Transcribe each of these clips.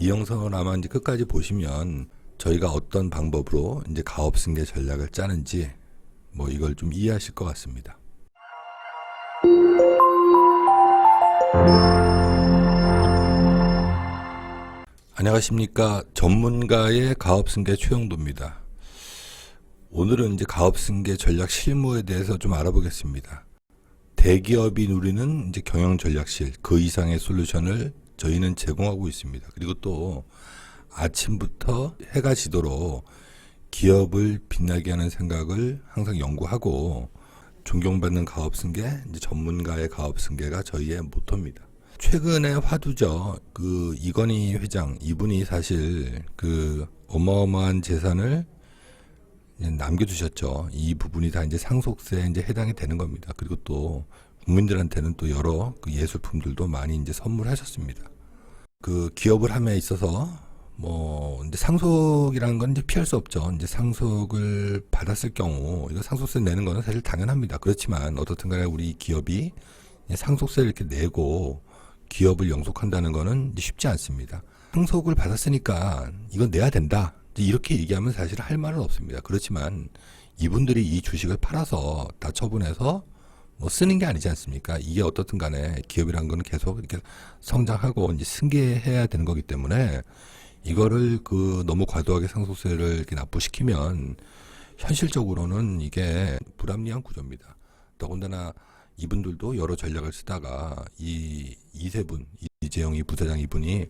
이 영상을 아마 이제 끝까지 보시면 저희가 어떤 방법으로 이제 가업 승계 전략을 짜는지 뭐 이걸 좀 이해하실 것 같습니다. 안녕하십니까. 전문가의 가업 승계 최영도입니다. 오늘은 이제 가업 승계 전략 실무에 대해서 좀 알아보겠습니다. 대기업이 누리는 이제 경영 전략실 그 이상의 솔루션을 저희는 제공하고 있습니다. 그리고 또 아침부터 해가 지도록 기업을 빛나게 하는 생각을 항상 연구하고 존경받는 가업 승계, 이제 전문가의 가업 승계가 저희의 모토입니다. 최근에 화두죠. 그 이건희 회장, 이분이 사실 그 어마어마한 재산을 남겨두셨죠. 이 부분이 다 이제 상속세에 이제 해당이 되는 겁니다. 그리고 또 국민들한테는 또 여러 그 예술품들도 많이 이제 선물하셨습니다. 그 기업을 함에 있어서 뭐 이제 상속이라는 건 이제 피할 수 없죠. 이제 상속을 받았을 경우 이거 상속세 내는 거는 사실 당연합니다. 그렇지만 어떻든 간에 우리 기업이 상속세를 이렇게 내고 기업을 영속한다는 거는 쉽지 않습니다. 상속을 받았으니까 이건 내야 된다. 이렇게 얘기하면 사실 할 말은 없습니다. 그렇지만 이분들이 이 주식을 팔아서 다 처분해서 뭐 쓰는 게 아니지 않습니까? 이게 어떻든 간에 기업이라는 거는 계속 이렇게 성장하고 이제 승계해야 되는 거기 때문에 이거를 그 너무 과도하게 상속세를 이렇게 납부시키면 현실적으로는 이게 불합리한 구조입니다. 더군다나 이분들도 여러 전략을 쓰다가 이 이세분, 이재용 이 부사장 이분이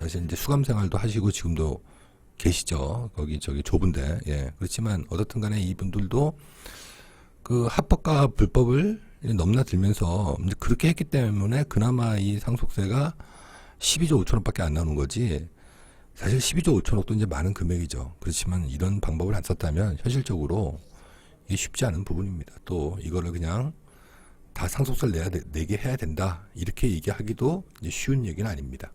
사실 이제 수감 생활도 하시고 지금도 계시죠. 거기 저기 좁은데. 예. 그렇지만 어떻든 간에 이분들도 그 합법과 불법을 넘나들면서 이제 그렇게 했기 때문에 그나마 이 상속세가 12조 5천억밖에 안 나오는 거지. 사실 12조 5천억도 이제 많은 금액이죠. 그렇지만 이런 방법을 안 썼다면 현실적으로 이게 쉽지 않은 부분입니다. 또 이거를 그냥 다 상속세를 내게 해야 된다. 이렇게 얘기하기도 이제 쉬운 얘기는 아닙니다.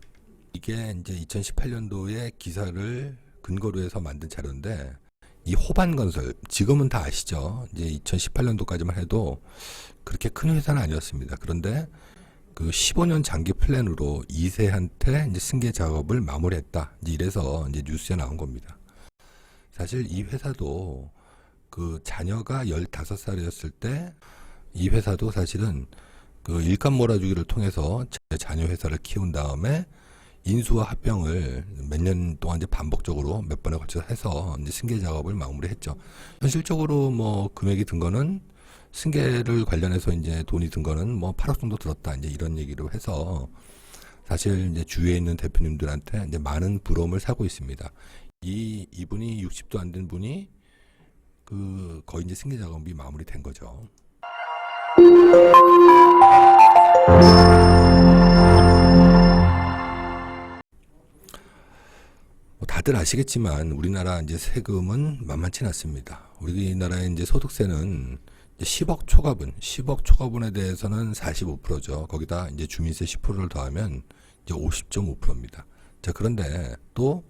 이게 이제 2018년도에 기사를 근거로 해서 만든 자료인데 이 호반건설 지금은 다 아시죠. 이제 2018년도까지만 해도 그렇게 큰 회사는 아니었습니다. 그런데 그 15년 장기 플랜으로 2세한테 이제 승계 작업을 마무리했다. 이제 이래서 이제 뉴스에 나온 겁니다. 사실 이 회사도 그 자녀가 15살이었을 때 이 회사도 사실은 그 일감 몰아주기를 통해서 자녀 회사를 키운 다음에 인수와 합병을 몇 년 동안 이제 반복적으로 몇 번에 걸쳐서 해서 이제 승계 작업을 마무리했죠. 현실적으로 뭐 금액이 든 거는 승계를 관련해서 이제 돈이 든 거는 뭐 8억 정도 들었다. 이제 이런 얘기로 해서 사실 이제 주위에 있는 대표님들한테 이제 많은 부러움을 사고 있습니다. 이분이 60도 안 된 분이 그 거의 이제 승계 작업이 마무리된 거죠. 다들 아시겠지만 우리나라 이제 세금은 만만치 않습니다. 우리나라의 이제 소득세는 이제 10억 초과분에 대해서는 45%죠. 거기다 이제 주민세 10%를 더하면 이제 50.5%입니다. 자, 그런데 또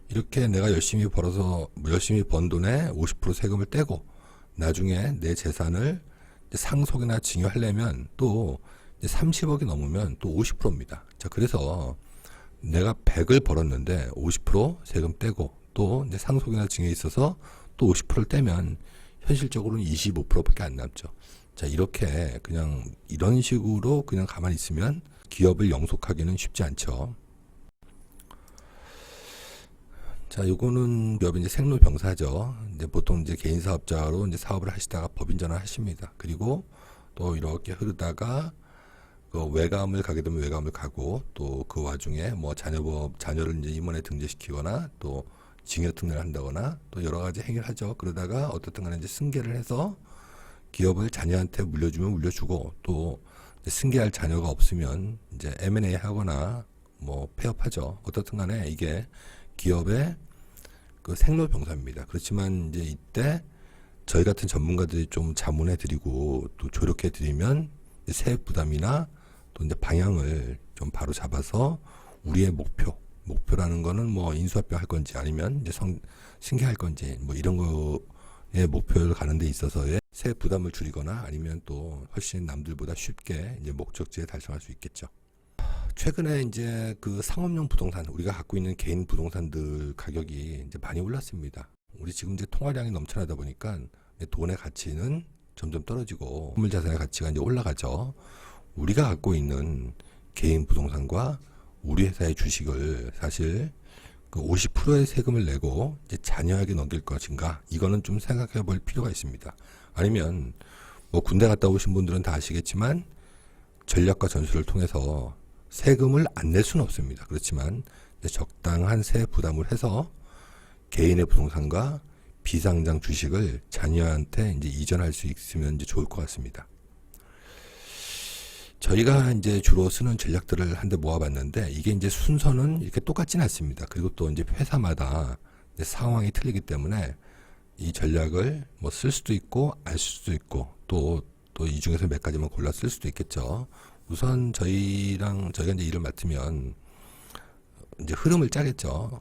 이렇게 내가 열심히 번 돈에 50% 세금을 떼고 나중에 내 재산을 상속이나 증여하려면 또 이제 30억이 넘으면 또 50%입니다. 자, 그래서 내가 100을 벌었는데 50% 세금 떼고 또 이제 상속이나 증여에 있어서 또 50%를 떼면 현실적으로는 25%밖에 안 남죠. 자, 이렇게 그냥 이런 식으로 그냥 가만히 있으면 기업을 영속하기는 쉽지 않죠. 자, 요거는 기업이 이제 생로병사죠. 이제 보통 이제 개인 사업자로 이제 사업을 하시다가 법인 전환을 하십니다. 그리고 또 이렇게 흐르다가 그 외감을 가게 되면 외감을 가고 또 그 와중에 뭐 자녀를 이제 임원에 등재시키거나 또 징여 특례를 한다거나 또 여러 가지 행위를 하죠. 그러다가 어떻든 간에 이제 승계를 해서 기업을 자녀한테 물려주면 물려주고 또 승계할 자녀가 없으면 이제 M&A 하거나 뭐 폐업하죠. 어떻든 간에 이게 기업의 그 생로병사입니다. 그렇지만 이제 이때 저희 같은 전문가들이 좀 자문해 드리고 또 조력해 드리면 세액 부담이나 또 이제 방향을 좀 바로 잡아서 우리의 목표라는 거는 뭐 인수합병 할 건지 아니면 이제 승계할 건지 뭐 이런 거에 목표를 가는 데 있어서의 세액 부담을 줄이거나 아니면 또 훨씬 남들보다 쉽게 이제 목적지에 달성할 수 있겠죠. 최근에 이제 그 상업용 부동산, 우리가 갖고 있는 개인 부동산들 가격이 이제 많이 올랐습니다. 우리 지금 이제 통화량이 넘쳐나다 보니까 돈의 가치는 점점 떨어지고 선물 자산의 가치가 이제 올라가죠. 우리가 갖고 있는 개인 부동산과 우리 회사의 주식을 사실 그 50%의 세금을 내고 이제 자녀에게 넘길 것인가, 이거는 좀 생각해 볼 필요가 있습니다. 아니면 뭐 군대 갔다 오신 분들은 다 아시겠지만 전략과 전술을 통해서 세금을 안 낼 수는 없습니다. 그렇지만 적당한 세 부담을 해서 개인의 부동산과 비상장 주식을 자녀한테 이제 이전할 수 있으면 이제 좋을 것 같습니다. 저희가 이제 주로 쓰는 전략들을 한데 모아봤는데, 이게 이제 순서는 이렇게 똑같진 않습니다. 그리고 또 이제 회사마다 이제 상황이 틀리기 때문에 이 전략을 뭐 쓸 수도 있고 안 쓸 수도 있고, 또 이 중에서 몇 가지만 골라 쓸 수도 있겠죠. 우선 저희가 이제 일을 맡으면 이제 흐름을 짜겠죠.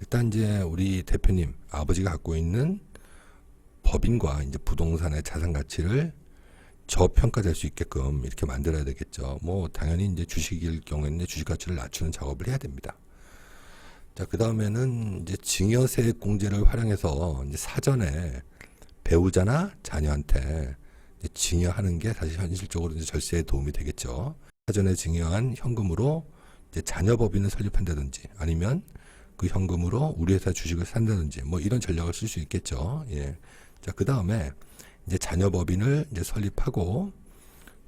일단 이제 우리 대표님 아버지가 갖고 있는 법인과 이제 부동산의 자산 가치를 저평가될 수 있게끔 이렇게 만들어야 되겠죠. 뭐 당연히 이제 주식일 경우에는 주식 가치를 낮추는 작업을 해야 됩니다. 자, 그 다음에는 이제 증여세액 공제를 활용해서 이제 사전에 배우자나 자녀한테 이제 증여하는 게 사실 현실적으로 이제 절세에 도움이 되겠죠. 사전에 증여한 현금으로 이제 자녀 법인을 설립한다든지, 아니면 그 현금으로 우리 회사 주식을 산다든지, 뭐 이런 전략을 쓸 수 있겠죠. 예. 자, 그 다음에 이제 자녀 법인을 이제 설립하고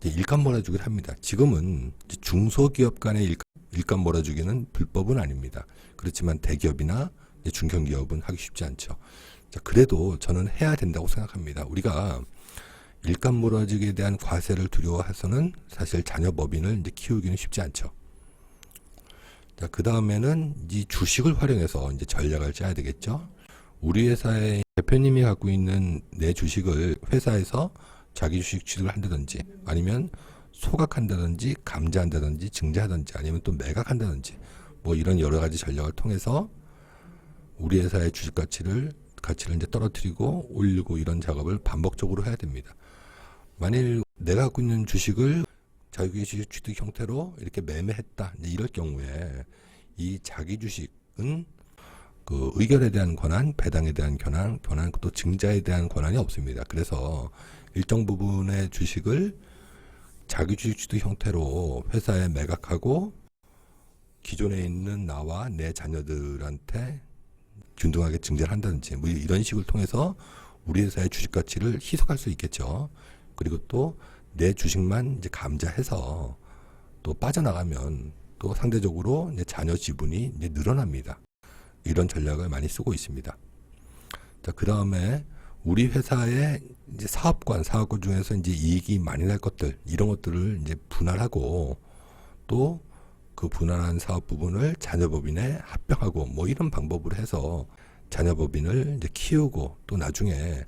이제 일감 몰아주기를 합니다. 지금은 이제 중소기업 간의 일감 몰아주기는 불법은 아닙니다. 그렇지만 대기업이나 중견기업은 하기 쉽지 않죠. 자, 그래도 저는 해야 된다고 생각합니다. 우리가 일감 몰아주기에 대한 과세를 두려워해서는 사실 자녀 법인을 이제 키우기는 쉽지 않죠. 자, 그 다음에는 이 주식을 활용해서 이제 전략을 짜야 되겠죠. 우리 회사의 대표님이 갖고 있는 내 주식을 회사에서 자기 주식 취득을 한다든지, 아니면 소각한다든지, 감자한다든지, 증자하든지, 아니면 또 매각한다든지, 뭐 이런 여러 가지 전략을 통해서 우리 회사의 주식 가치를 이제 떨어뜨리고 올리고, 이런 작업을 반복적으로 해야 됩니다. 만일 내가 갖고 있는 주식을 자기 주식 취득 형태로 이렇게 매매했다, 이제 이럴 경우에 이 자기 주식은 그 의결에 대한 권한, 배당에 대한 권한, 또 증자에 대한 권한이 없습니다. 그래서 일정 부분의 주식을 자기 주식 취득 형태로 회사에 매각하고 기존에 있는 나와 내 자녀들한테 균등하게 증자를 한다든지, 뭐 이런 식을 통해서 우리 회사의 주식 가치를 희석할 수 있겠죠. 그리고 또 내 주식만 이제 감자해서 또 빠져나가면 또 상대적으로 이제 자녀 지분이 이제 늘어납니다. 이런 전략을 많이 쓰고 있습니다. 자, 그 다음에 우리 회사의 이제 사업권 중에서 이제 이익이 많이 날 것들, 이런 것들을 이제 분할하고, 또 그 분할한 사업 부분을 자녀법인에 합병하고, 뭐 이런 방법으로 해서 자녀법인을 이제 키우고, 또 나중에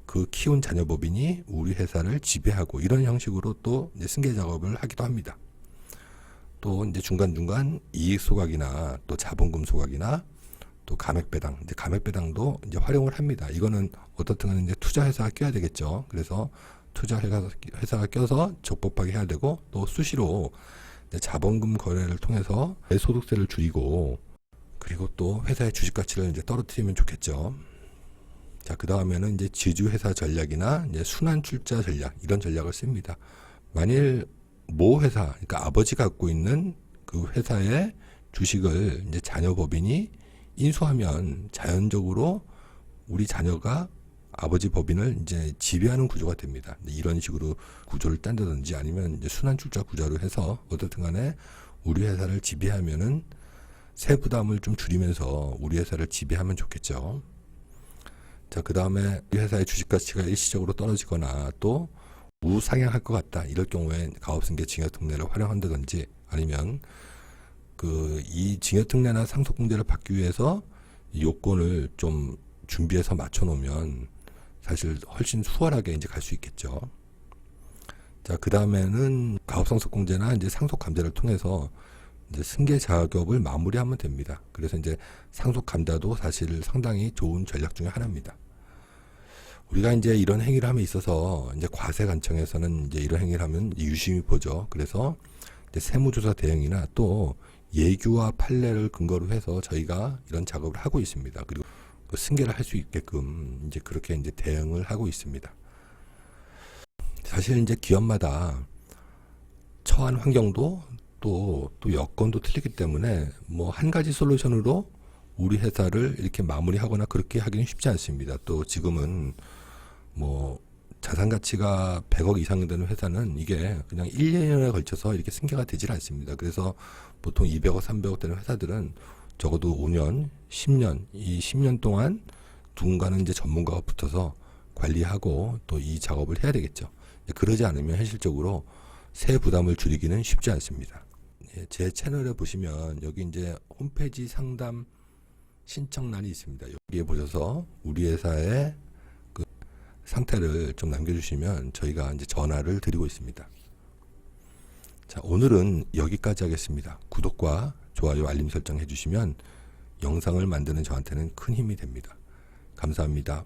그 키운 자녀법인이 우리 회사를 지배하고, 이런 형식으로 또 이제 승계 작업을 하기도 합니다. 또 이제 중간중간 이익 소각이나 또 자본금 소각이나 또 감액배당, 이제 감액배당도 이제 활용을 합니다. 이거는 어떻든 이제 투자회사가 껴야 되겠죠. 그래서 투자회사가 껴서 적법하게 해야 되고, 또 수시로 이제 자본금 거래를 통해서 소득세를 줄이고, 그리고 또 회사의 주식 가치를 이제 떨어뜨리면 좋겠죠. 자, 그 다음에는 이제 지주회사 전략이나 이제 순환출자 전략, 이런 전략을 씁니다. 만일 모 회사, 그러니까 아버지가 갖고 있는 그 회사의 주식을 이제 자녀 법인이 인수하면 자연적으로 우리 자녀가 아버지 법인을 이제 지배하는 구조가 됩니다. 이런 식으로 구조를 딴다든지, 아니면 이제 순환출자 구조로 해서 어떻든 간에 우리 회사를 지배하면은 세 부담을 좀 줄이면서 우리 회사를 지배하면 좋겠죠. 자, 그 다음에 우리 회사의 주식 가치가 일시적으로 떨어지거나 또 우상향할 것 같다, 이럴 경우에 가업승계 증여특례를 활용한다든지, 아니면 이 증여특례나 상속공제를 받기 위해서 요건을 좀 준비해서 맞춰놓으면 사실 훨씬 수월하게 이제 갈 수 있겠죠. 자, 그 다음에는 가업상속공제나 이제 상속감자를 통해서 이제 승계 작업을 마무리하면 됩니다. 그래서 이제 상속감자도 사실 상당히 좋은 전략 중에 하나입니다. 우리가 이제 이런 행위를 함에 있어서 이제 과세관청에서는 이제 이런 행위를 하면 유심히 보죠. 그래서 이제 세무조사 대행이나 또 예규와 판례를 근거로 해서 저희가 이런 작업을 하고 있습니다. 그리고 그 승계를 할 수 있게끔 이제 그렇게 이제 대응을 하고 있습니다. 사실 이제 기업마다 처한 환경도 또 여건도 틀리기 때문에 뭐 한 가지 솔루션으로 우리 회사를 이렇게 마무리하거나 그렇게 하기는 쉽지 않습니다. 또 지금은 뭐 자산 가치가 100억 이상 되는 회사는 이게 그냥 1, 2년에 걸쳐서 이렇게 승계가 되질 않습니다. 그래서 보통 200억, 300억 되는 회사들은 적어도 5년, 10년, 이 10년 동안 누군가는 이제 전문가가 붙어서 관리하고 또 이 작업을 해야 되겠죠. 그러지 않으면 현실적으로 세 부담을 줄이기는 쉽지 않습니다. 제 채널에 보시면 여기 이제 홈페이지 상담 신청란이 있습니다. 여기에 보셔서 우리 회사의 그 상태를 좀 남겨주시면 저희가 이제 전화를 드리고 있습니다. 자, 오늘은 여기까지 하겠습니다. 구독과 좋아요, 알림 설정 해주시면 영상을 만드는 저한테는 큰 힘이 됩니다. 감사합니다.